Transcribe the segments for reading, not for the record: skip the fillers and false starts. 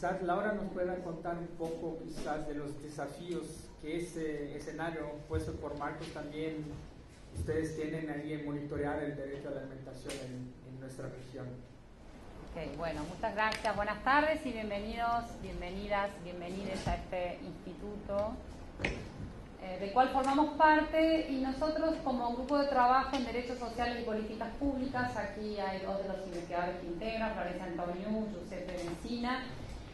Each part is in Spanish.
quizás Laura nos pueda contar un poco quizás de los desafíos que ese escenario puesto por Marcos también ustedes tienen ahí en monitorear el derecho a la alimentación en nuestra región. Ok, bueno, muchas gracias, buenas tardes y bienvenidos, bienvenidas, bienvenides a este instituto del cual formamos parte, y nosotros como grupo de trabajo en Derechos Sociales y Políticas Públicas, aquí hay dos de los investigadores que integran, Florencia Antoniu, Giuseppe Messina.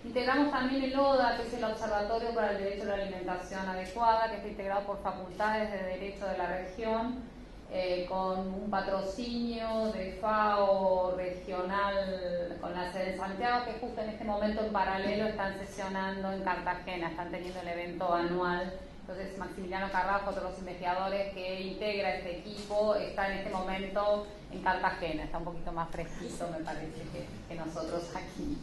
Integramos también el ODA, que es el Observatorio para el Derecho a la Alimentación Adecuada, que está integrado por facultades de Derecho de la región, con un patrocinio de FAO regional con la sede en Santiago, que justo en este momento en paralelo están sesionando en Cartagena, están teniendo el evento anual. Entonces Maximiliano Carrasco, otro de los investigadores que integra este equipo, está en este momento en Cartagena, está un poquito más fresquito me parece que nosotros aquí.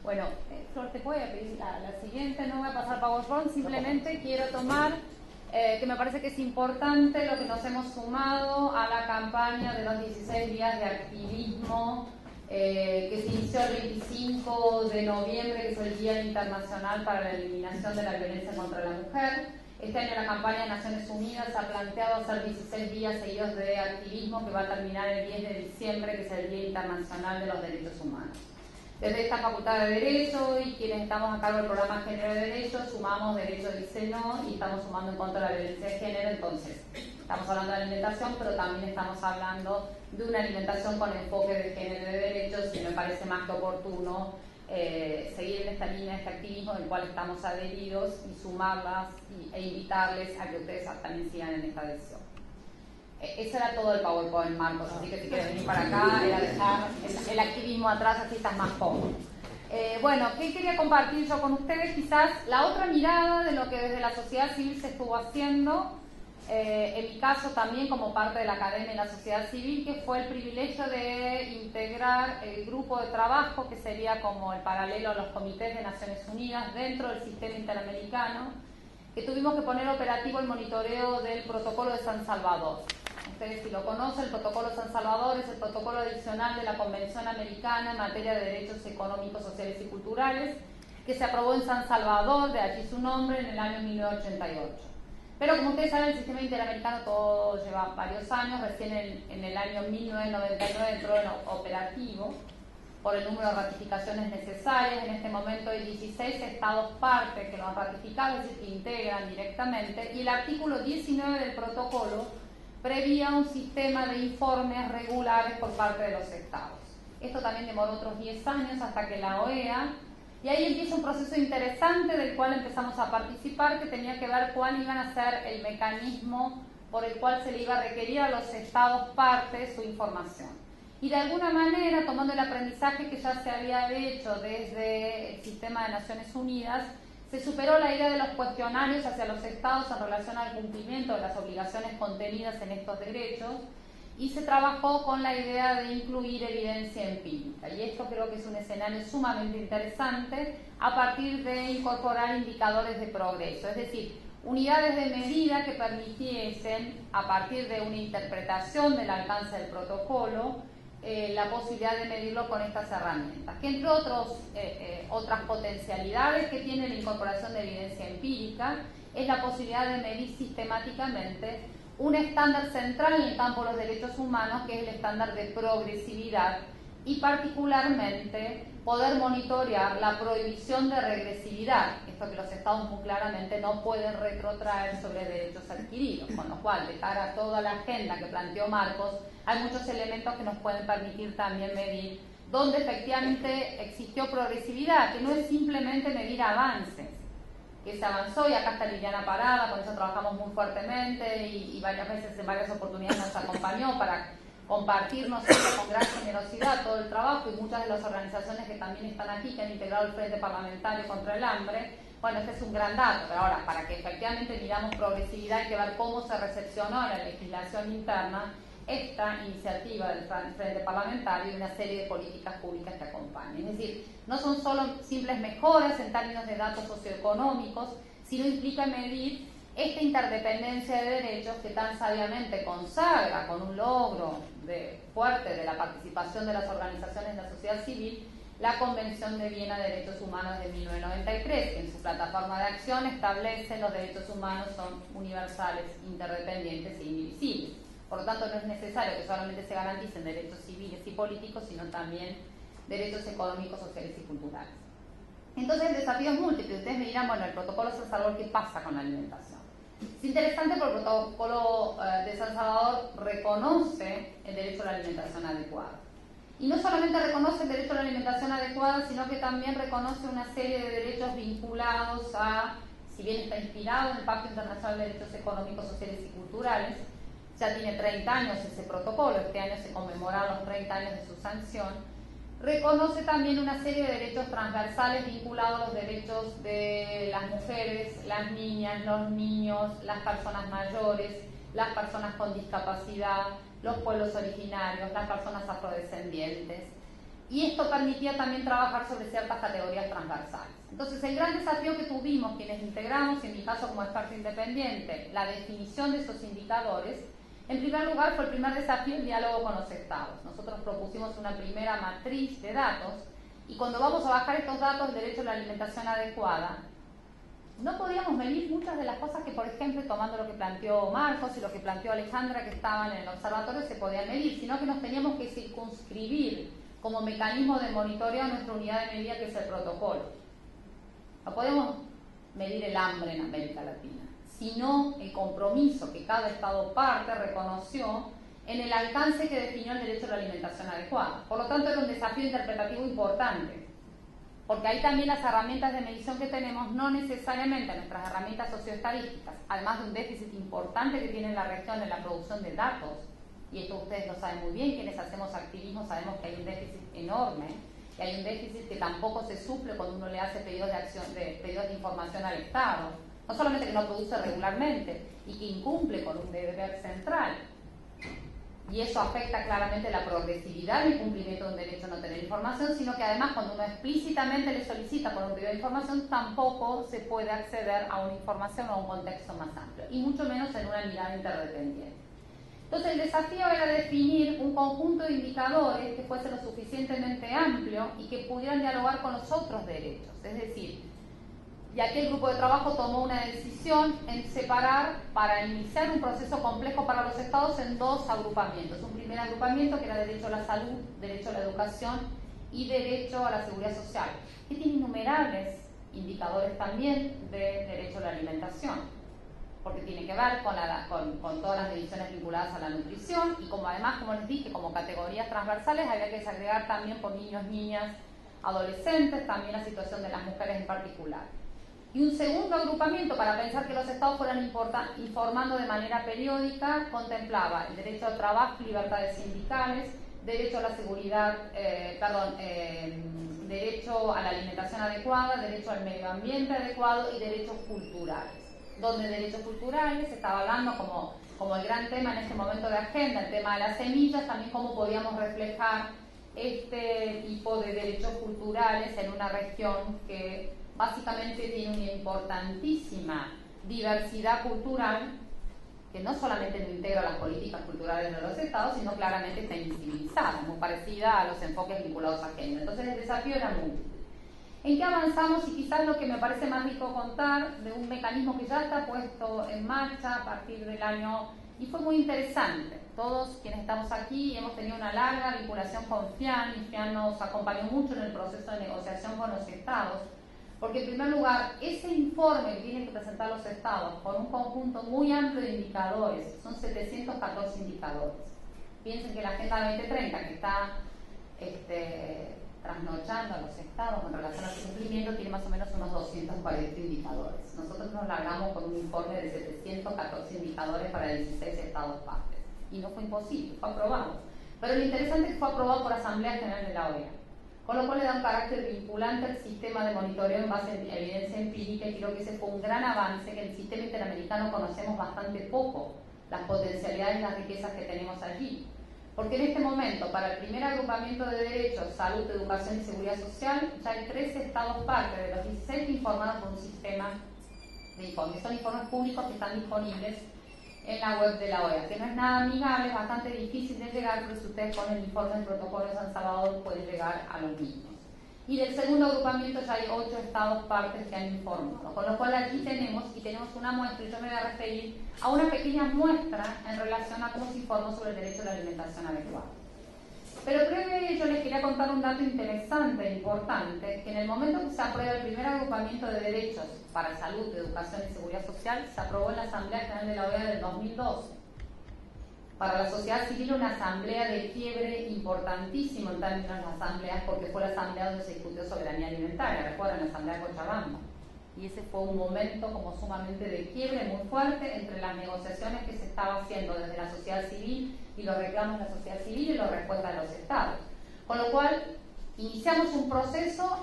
Bueno, Flor, te voy a pedir la siguiente, no voy a pasar PowerPoint, simplemente quiero tomar, que me parece que es importante lo que nos hemos sumado a la campaña de los 16 días de activismo que se inició el 25 de noviembre, que es el Día Internacional para la Eliminación de la Violencia contra la Mujer. Este año la campaña de Naciones Unidas ha planteado hacer 16 días seguidos de activismo que va a terminar el 10 de diciembre, que es el Día Internacional de los Derechos Humanos. Desde esta Facultad de Derecho y quienes estamos a cargo del programa Género de Derechos, sumamos Derecho dice no y estamos sumando en contra de la violencia de género. Entonces, estamos hablando de alimentación, pero también estamos hablando de una alimentación con enfoque de género de derechos, y me parece más que oportuno seguir en esta línea de este activismo del cual estamos adheridos y sumarlas e invitarles a que ustedes también sigan en esta decisión. Ese era todo el PowerPoint, Marcos, así que si quieres venir para acá, era dejar el activismo atrás, así estás más cómodo. Bueno, ¿qué quería compartir yo con ustedes? Quizás la otra mirada de lo que desde la sociedad civil se estuvo haciendo, en mi caso también como parte de la academia y la sociedad civil, que fue el privilegio de integrar el grupo de trabajo, que sería como el paralelo a los comités de Naciones Unidas dentro del sistema interamericano, que tuvimos que poner operativo el monitoreo del Protocolo de San Salvador. Ustedes si lo conocen, el Protocolo de San Salvador es el protocolo adicional de la Convención Americana en materia de derechos económicos, sociales y culturales, que se aprobó en San Salvador, de allí su nombre, en el año 1988. Pero como ustedes saben, el sistema interamericano todo lleva varios años, recién en el año 1999 entró en operativo por el número de ratificaciones necesarias. En este momento hay 16 estados parte que lo han ratificado, es decir, que integran directamente, y el artículo 19 del protocolo prevía un sistema de informes regulares por parte de los estados. Esto también demoró otros 10 años hasta que la OEA, y ahí empieza un proceso interesante del cual empezamos a participar, que tenía que ver cuál iban a ser el mecanismo por el cual se le iba a requerir a los estados parte su información. Y de alguna manera, tomando el aprendizaje que ya se había hecho desde el sistema de Naciones Unidas, se superó la idea de los cuestionarios hacia los estados en relación al cumplimiento de las obligaciones contenidas en estos derechos, y se trabajó con la idea de incluir evidencia empírica. Y esto creo que es un escenario sumamente interesante a partir de incorporar indicadores de progreso, es decir, unidades de medida que permitiesen, a partir de una interpretación del alcance del protocolo, la posibilidad de medirlo con estas herramientas, que entre otras potencialidades que tiene la incorporación de evidencia empírica es la posibilidad de medir sistemáticamente un estándar central en el campo de los derechos humanos, que es el estándar de progresividad, y particularmente poder monitorear la prohibición de regresividad, esto que los estados muy claramente no pueden retrotraer sobre derechos adquiridos, con lo cual, de cara a toda la agenda que planteó Marcos, hay muchos elementos que nos pueden permitir también medir dónde efectivamente existió progresividad, que no es simplemente medir avances, que se avanzó, y acá está Liliana Parada, con eso trabajamos muy fuertemente y varias veces en varias oportunidades nos acompañó para compartirnos con gran generosidad todo el trabajo, y muchas de las organizaciones que también están aquí, que han integrado el Frente Parlamentario contra el Hambre. Bueno, este es un gran dato, pero ahora, para que efectivamente miramos progresividad, hay que ver cómo se recepcionó en la legislación interna esta iniciativa del Frente Parlamentario y una serie de políticas públicas que acompañan. Es decir, no son solo simples mejoras en términos de datos socioeconómicos, sino implica medir esta interdependencia de derechos que tan sabiamente consagra con un logro fuerte de la participación de las organizaciones de la sociedad civil, la Convención de Viena de Derechos Humanos de 1993, que en su plataforma de acción establece los derechos humanos son universales, interdependientes e indivisibles. Por lo tanto, no es necesario que solamente se garanticen derechos civiles y políticos, sino también derechos económicos, sociales y culturales. Entonces, el desafío es múltiple. Ustedes me dirán, bueno, el protocolo de San Salvador, ¿qué pasa con la alimentación? Es interesante porque el protocolo de San Salvador reconoce el derecho a la alimentación adecuada. Y no solamente reconoce el derecho a la alimentación adecuada, sino que también reconoce una serie de derechos vinculados a, si bien está inspirado en el Pacto Internacional de Derechos Económicos, Sociales y Culturales, ya tiene 30 años ese protocolo, este año se conmemoran los 30 años de su sanción, reconoce también una serie de derechos transversales vinculados a los derechos de las mujeres, las niñas, los niños, las personas mayores, las personas con discapacidad, los pueblos originarios, las personas afrodescendientes. Y esto permitía también trabajar sobre ciertas categorías transversales. Entonces, el gran desafío que tuvimos quienes integramos, y en mi caso como experto independiente, la definición de esos indicadores, en primer lugar fue el primer desafío el diálogo con los estados. Nosotros propusimos una primera matriz de datos y cuando vamos a bajar estos datos del derecho a la alimentación adecuada, no podíamos medir muchas de las cosas que, por ejemplo, tomando lo que planteó Marcos y lo que planteó Alejandra, que estaban en el observatorio, se podían medir, sino que nos teníamos que circunscribir como mecanismo de monitoreo a nuestra unidad de medida, que es el protocolo. No podemos medir el hambre en América Latina, sino el compromiso que cada Estado parte reconoció en el alcance que definió el derecho a la alimentación adecuada. Por lo tanto, era un desafío interpretativo importante, porque ahí también las herramientas de medición que tenemos, no necesariamente nuestras herramientas socioestadísticas, además de un déficit importante que tiene la región en la producción de datos, y esto ustedes lo saben muy bien, quienes hacemos activismo sabemos que hay un déficit enorme, y hay un déficit que tampoco se suple cuando uno le hace pedidos de información al Estado, no solamente que no produce regularmente, y que incumple con un deber central, y eso afecta claramente la progresividad del cumplimiento de un derecho a no tener información, sino que además cuando uno explícitamente le solicita por un pedido de información, tampoco se puede acceder a una información o a un contexto más amplio, y mucho menos en una mirada interdependiente. Entonces el desafío era definir un conjunto de indicadores que fuese lo suficientemente amplio y que pudieran dialogar con los otros derechos, es decir, y aquí el grupo de trabajo tomó una decisión en separar, para iniciar un proceso complejo para los estados, en dos agrupamientos. Un primer agrupamiento que era derecho a la salud, derecho a la educación y derecho a la seguridad social, que tiene innumerables indicadores también de derecho a la alimentación, porque tiene que ver con todas las mediciones vinculadas a la nutrición y como además, como les dije, como categorías transversales había que desagregar también por niños, niñas, adolescentes, también la situación de las mujeres en particular. Y un segundo agrupamiento, para pensar que los estados fueran informando de manera periódica, contemplaba el derecho al trabajo y libertades sindicales, derecho a la seguridad, derecho a la alimentación adecuada, derecho al medio ambiente adecuado y derechos culturales. Donde derechos culturales estaba hablando como el gran tema en este momento de agenda, el tema de las semillas, también cómo podíamos reflejar este tipo de derechos culturales en una región que básicamente tiene una importantísima diversidad cultural que no solamente no integra las políticas culturales de los estados, sino claramente está invisibilizada, muy parecida a los enfoques vinculados a género. Entonces el desafío era múltiple. ¿En qué avanzamos? Y quizás lo que me parece más rico contar de un mecanismo que ya está puesto en marcha a partir del año, y fue muy interesante. Todos quienes estamos aquí hemos tenido una larga vinculación con FIAN, y FIAN nos acompañó mucho en el proceso de negociación con los estados, porque en primer lugar, ese informe que tienen que presentar los estados con un conjunto muy amplio de indicadores, son 714 indicadores. Piensen que la Agenda 2030, que está trasnochando a los estados en relación a su cumplimiento, tiene más o menos unos 240 indicadores. Nosotros nos largamos con un informe de 714 indicadores para 16 estados partes. Y no fue imposible, fue aprobado. Pero lo interesante es que fue aprobado por Asamblea General de la OEA, con lo cual le da un carácter vinculante al sistema de monitoreo en base a evidencia empírica, y creo que ese fue un gran avance, que en el sistema interamericano conocemos bastante poco las potencialidades y las riquezas que tenemos allí. Porque en este momento, para el primer agrupamiento de derechos, salud, educación y seguridad social, ya hay 13 estados parte de los 16 que informaron por un sistema de informes. Son informes públicos que están disponibles en la web de la OEA, que no es nada amigable, es bastante difícil de llegar, pero si ustedes ponen el informe del protocolo de San Salvador pueden llegar a los mismos. y del segundo agrupamiento ya hay 8 estados partes que han informado, con lo cual aquí tenemos una muestra, y yo me voy a referir a una pequeña muestra en relación a cómo se informó sobre el derecho a la alimentación adecuada. Pero creo que yo les quería contar un dato interesante e importante, que en el momento que se aprueba el primer agrupamiento de derechos para salud, educación y seguridad social, se aprobó en la Asamblea General de la OEA del 2012. Para la sociedad civil, una asamblea de quiebre importantísimo en términos de asambleas, porque fue la asamblea donde se discutió soberanía alimentaria, recuerdan, la asamblea de Cochabamba. Y ese fue un momento como sumamente de quiebre muy fuerte entre las negociaciones que se estaba haciendo desde la sociedad civil y los reclamos de la sociedad civil y la respuesta de los estados. Con lo cual, iniciamos un proceso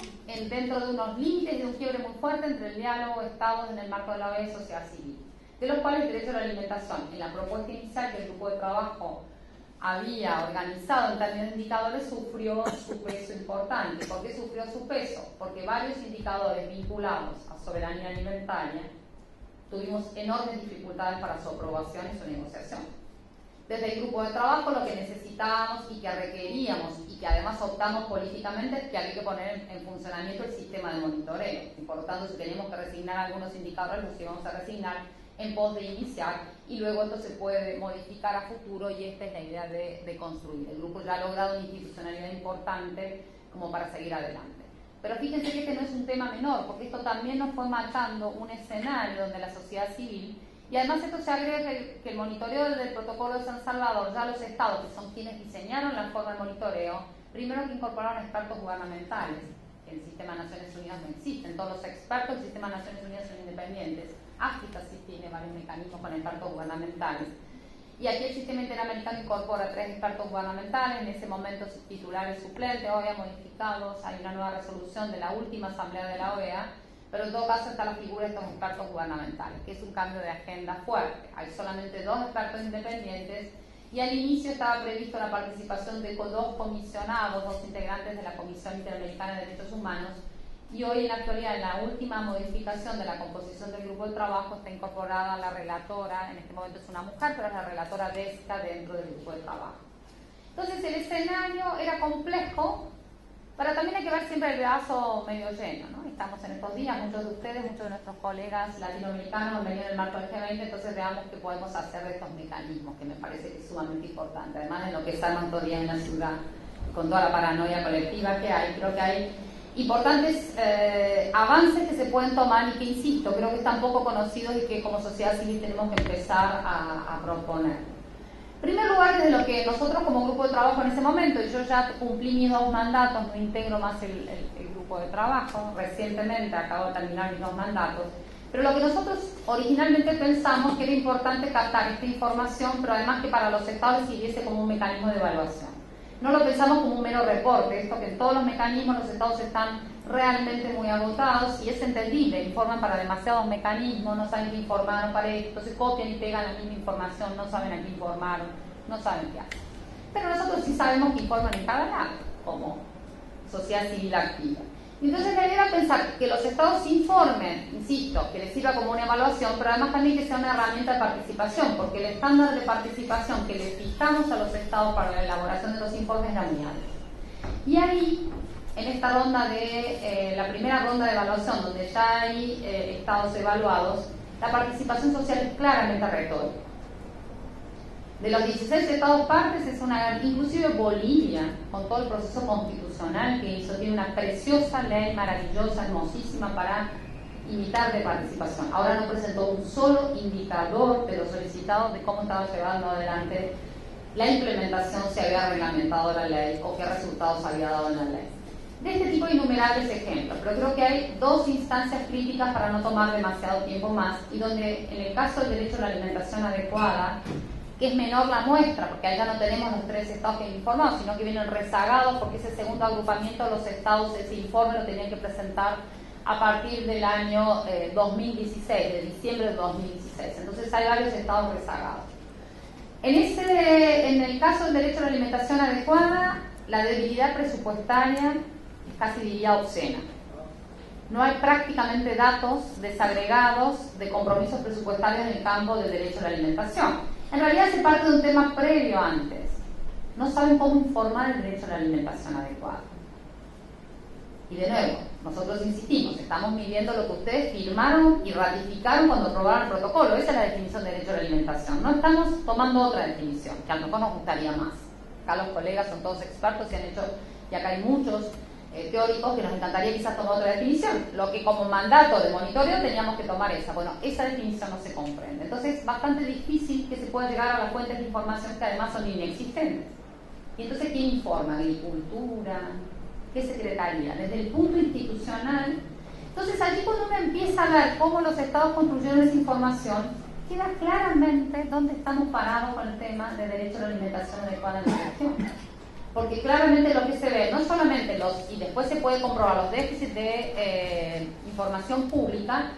dentro de unos límites de un quiebre muy fuerte entre el diálogo de estados en el marco de la OEA y sociedad civil, de los cuales el derecho a la alimentación, en la propuesta inicial que el grupo de trabajo había organizado en términos de indicadores, sufrió su peso importante. ¿Por qué sufrió su peso? Porque varios indicadores vinculados a soberanía alimentaria tuvimos enormes dificultades para su aprobación y su negociación. Desde el grupo de trabajo lo que necesitábamos y que requeríamos y que además optamos políticamente es que había que poner en funcionamiento el sistema de monitoreo, y por lo tanto si teníamos que resignar algunos indicadores los íbamos a resignar en pos de iniciar, y luego esto se puede modificar a futuro, y esta es la idea de construir. El grupo ya ha logrado una institucionalidad importante como para seguir adelante. Pero fíjense que este no es un tema menor, porque esto también nos fue marcando un escenario donde la sociedad civil, y además esto se agrega que el monitoreo del protocolo de San Salvador, ya los estados, que son quienes diseñaron la forma de monitoreo, primero que incorporaron expertos gubernamentales, que en el sistema de Naciones Unidas no existen, todos los expertos del sistema de Naciones Unidas son independientes. África sí tiene varios mecanismos con expertos gubernamentales. Y aquí el sistema interamericano incorpora 3 expertos gubernamentales, en ese momento titulares suplentes, OEA modificados, hay una nueva resolución de la última asamblea de la OEA, pero en todo caso está la figura de estos expertos gubernamentales, que es un cambio de agenda fuerte. Hay solamente 2 expertos independientes, y al inicio estaba previsto la participación de 2 comisionados, 2 integrantes de la Comisión Interamericana de Derechos Humanos, y hoy en la actualidad, en la última modificación de la composición del grupo de trabajo, está incorporada la relatora, en este momento es una mujer, pero es la relatora DESCA dentro del grupo de trabajo. Entonces el escenario era complejo, pero también hay que ver siempre el vaso medio lleno, ¿no? Estamos en estos días, muchos de ustedes, muchos de nuestros colegas latinoamericanos han venido en el marco del G20, entonces veamos qué podemos hacer de estos mecanismos, que me parece que es sumamente importante. Además de lo que está en día en la ciudad, con toda la paranoia colectiva que hay, creo que hay importantes avances que se pueden tomar y que, insisto, creo que están poco conocidos y que como sociedad civil tenemos que empezar a proponer. En primer lugar, desde lo que nosotros como grupo de trabajo en ese momento, y yo ya cumplí mis 2 mandatos, no integro más el grupo de trabajo, recientemente acabo de terminar mis 2 mandatos, pero lo que nosotros originalmente pensamos que era importante captar esta información, pero además que para los estados sirviese como un mecanismo de evaluación. No lo pensamos como un mero reporte, esto que en todos los mecanismos los estados están realmente muy agotados, y es entendible, informan para demasiados mecanismos, no saben qué informaron para esto, se copian y pegan la misma información, no saben a qué informaron, no saben qué hacen. Pero nosotros sí sabemos que informan en cada lado, como sociedad civil activa. Entonces la idea era pensar que los estados informen, insisto, que les sirva como una evaluación, pero además también que sea una herramienta de participación, porque el estándar de participación que le fijamos a los estados para la elaboración de los informes era muy alto. Y ahí, en esta ronda la primera ronda de evaluación, donde ya hay estados evaluados, la participación social es claramente retórica. De los 16 estados partes es una, inclusive Bolivia, con todo el proceso constitucional que hizo, tiene una preciosa ley, maravillosa, hermosísima para imitar de participación. Ahora no presentó un solo indicador de los solicitados de cómo estaba llevando adelante la implementación, si había reglamentado la ley o qué resultados había dado en la ley. De este tipo hay innumerables ejemplos, pero creo que hay 2 instancias críticas para no tomar demasiado tiempo más, y donde en el caso del derecho a la alimentación adecuada, que es menor la muestra, porque allá no tenemos los 3 estados que han informado, sino que vienen rezagados, porque ese segundo agrupamiento, los estados, ese informe lo tenían que presentar a partir del año 2016, de diciembre de 2016. Entonces hay varios estados rezagados. En el caso del derecho a la alimentación adecuada, la debilidad presupuestaria es casi, diría, obscena. No hay prácticamente datos desagregados de compromisos presupuestarios en el campo del derecho a la alimentación. En realidad se parte de un tema previo antes. No saben cómo informar el derecho a la alimentación adecuada. Y de nuevo, nosotros insistimos, estamos midiendo lo que ustedes firmaron y ratificaron cuando aprobaron el protocolo. Esa es la definición de derecho a la alimentación. No estamos tomando otra definición, que a lo mejor nos gustaría más. Acá los colegas son todos expertos y han hecho, y acá hay muchos teóricos que nos encantaría quizás tomar otra definición. Lo que como mandato de monitoreo teníamos que tomar esa. Bueno, esa definición no se comprende. Entonces es bastante difícil que se pueda llegar a las fuentes de información que además son inexistentes. Y entonces, ¿quién informa? ¿Agricultura? ¿Qué secretaría? Desde el punto institucional. Entonces allí cuando uno empieza a ver cómo los estados construyeron esa información, queda claramente dónde estamos parados con el tema de derecho a la alimentación adecuada en la región. Porque claramente lo que se ve, no solamente y después se puede comprobar los déficits de información pública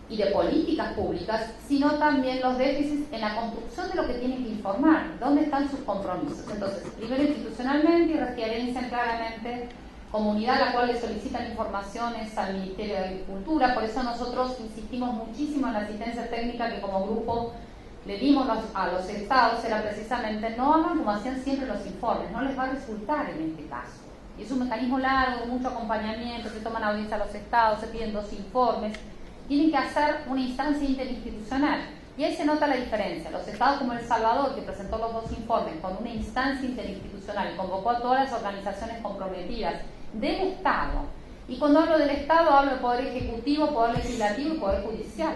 y de políticas públicas, sino también los déficits en la construcción de lo que tienen que informar, dónde están sus compromisos. Entonces, primero institucionalmente y referencian claramente comunidad a la cual le solicitan informaciones al Ministerio de Agricultura. Por eso nosotros insistimos muchísimo en la asistencia técnica que como grupo le dimos a los estados, era precisamente no hagan como hacían siempre los informes, no les va a resultar en este caso. Y es un mecanismo largo, de mucho acompañamiento, se toman audiencia a los estados, se piden 2 informes, tienen que hacer una instancia interinstitucional. Y ahí se nota la diferencia. Los estados como El Salvador, que presentó los 2 informes con una instancia interinstitucional y convocó a todas las organizaciones comprometidas del Estado. Y cuando hablo del Estado, hablo de Poder Ejecutivo, Poder Legislativo y Poder Judicial,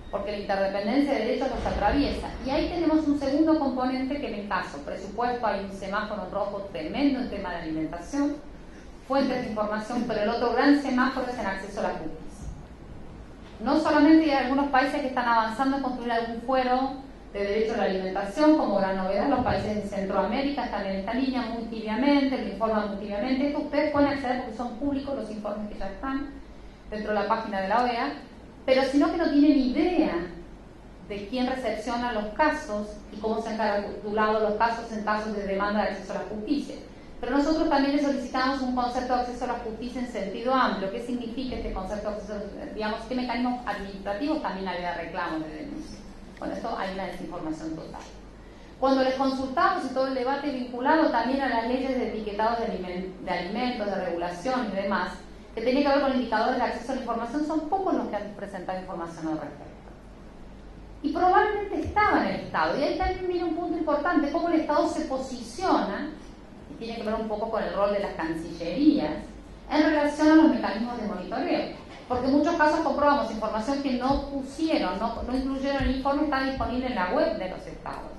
porque la interdependencia de derechos los atraviesa. Y ahí tenemos un segundo componente que en el caso presupuesto hay un semáforo en rojo tremendo en tema de alimentación, fuentes de información, pero el otro gran semáforo es en acceso a las cookies. No solamente hay algunos países que están avanzando en construir algún fuero de derecho a la alimentación, como gran novedad, los países de Centroamérica están en esta línea muy tibiamente, lo informan muy tibiamente. Esto ustedes pueden acceder porque son públicos los informes que ya están dentro de la página de la OEA, pero sino que no tienen idea de quién recepciona los casos y cómo se han calculado los casos en casos de demanda de acceso a la justicia. Pero nosotros también le solicitamos un concepto de acceso a la justicia en sentido amplio. ¿Qué significa este concepto de acceso a la justicia? Digamos, ¿qué mecanismos administrativos también había reclamos de denuncia? Con esto hay una desinformación total. Cuando les consultamos y todo el debate vinculado también a las leyes de etiquetados de alimentos, de regulación y demás, que tiene que ver con indicadores de acceso a la información, son pocos los que han presentado información al respecto. Y probablemente estaba en el Estado. Y ahí también viene un punto importante, cómo el Estado se posiciona, y tiene que ver un poco con el rol de las cancillerías, en relación a los mecanismos de monitoreo. Porque en muchos casos comprobamos información que no pusieron, no incluyeron en el informe, está disponible en la web de los estados.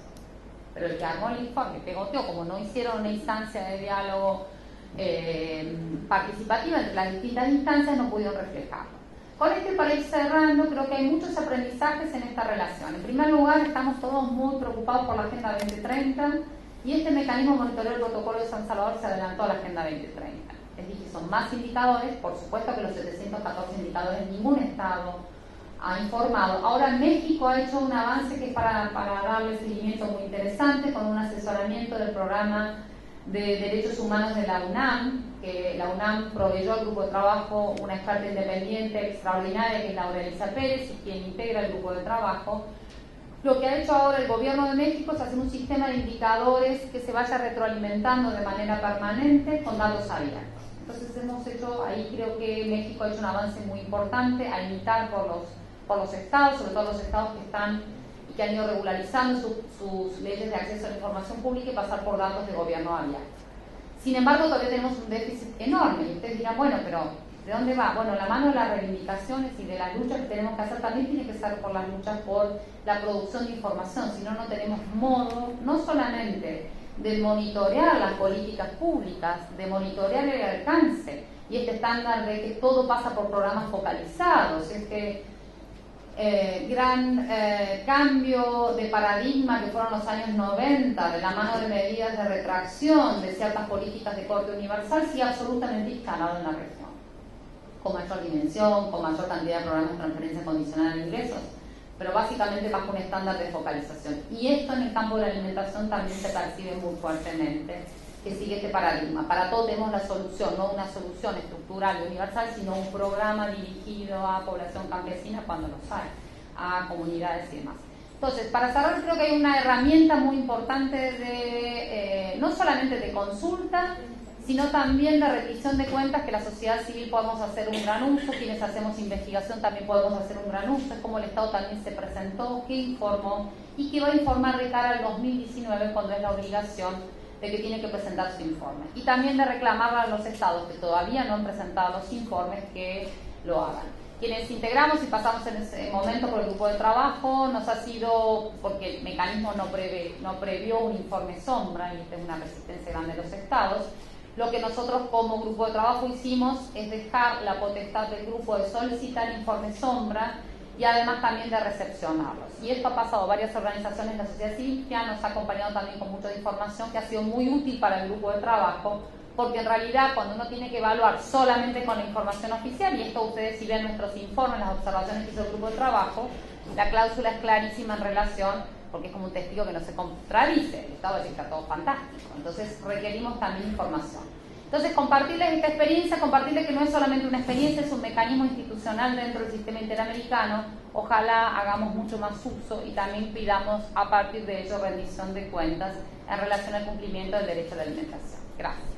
Pero el que armó el informe pegoteó, como no hicieron una instancia de diálogo participativa entre las distintas instancias, no pudieron reflejarlo. Con esto, para ir cerrando, creo que hay muchos aprendizajes en esta relación. En primer lugar, estamos todos muy preocupados por la Agenda 2030 y este mecanismo de monitoreo del protocolo de San Salvador se adelantó a la Agenda 2030. Es decir, son más indicadores, por supuesto que los 714 indicadores ningún Estado ha informado. Ahora México ha hecho un avance que es para darle seguimiento muy interesante, con un asesoramiento del programa de Derechos Humanos de la UNAM, que la UNAM proveyó al grupo de trabajo una experta independiente extraordinaria, que es Laura Elisa Pérez, y quien integra el grupo de trabajo. Lo que ha hecho ahora el gobierno de México es hacer un sistema de indicadores que se vaya retroalimentando de manera permanente con datos abiertos. Entonces hemos hecho, ahí creo que México ha hecho un avance muy importante a imitar por los estados, sobre todo los estados que están y que han ido regularizando sus leyes de acceso a la información pública y pasar por datos de gobierno abierto. Sin embargo, todavía tenemos un déficit enorme y ustedes dirán, bueno, pero ¿de dónde va? Bueno, la mano de las reivindicaciones y de las luchas que tenemos que hacer también tiene que ser por las luchas por la producción de información, si no, no tenemos modo, no solamente de monitorear las políticas públicas, de monitorear el alcance y este estándar de que todo pasa por programas focalizados, este gran cambio de paradigma que fueron los años 90, de la mano de medidas de retracción de ciertas políticas de corte universal, sí absolutamente instalado en la región, con mayor dimensión, con mayor cantidad de programas de transferencia condicional de ingresos, pero básicamente bajo un estándar de focalización. Y esto en el campo de la alimentación también se percibe muy fuertemente, que sigue este paradigma. Para todo tenemos la solución, no una solución estructural y universal, sino un programa dirigido a población campesina cuando los hay, a comunidades y demás. Entonces, para cerrar, creo que hay una herramienta muy importante de no solamente de consulta, sino también de rendición de cuentas, que la sociedad civil podemos hacer un gran uso, quienes hacemos investigación también podemos hacer un gran uso, es como el Estado también se presentó, qué informó y qué va a informar de cara al 2019 cuando es la obligación de que tiene que presentar su informe. Y también de reclamar a los estados que todavía no han presentado los informes que lo hagan. Quienes integramos y pasamos en ese momento por el grupo de trabajo, nos ha sido, porque el mecanismo no previó un informe sombra, y esta es una resistencia grande de los estados, lo que nosotros como grupo de trabajo hicimos es dejar la potestad del grupo de solicitar informes sombra y además también de recepcionarlos. Y esto ha pasado a varias organizaciones de la sociedad civil que nos ha acompañado también con mucha información que ha sido muy útil para el grupo de trabajo, porque en realidad cuando uno tiene que evaluar solamente con la información oficial, y esto ustedes si ven nuestros informes, las observaciones que hizo el grupo de trabajo, la cláusula es clarísima en relación, porque es como un testigo que no se contradice, el Estado dice que está todo fantástico, entonces requerimos también información. Entonces compartirles esta experiencia, compartirles que no es solamente una experiencia, es un mecanismo institucional dentro del sistema interamericano, ojalá hagamos mucho más uso y también pidamos a partir de ello rendición de cuentas en relación al cumplimiento del derecho a la alimentación. Gracias.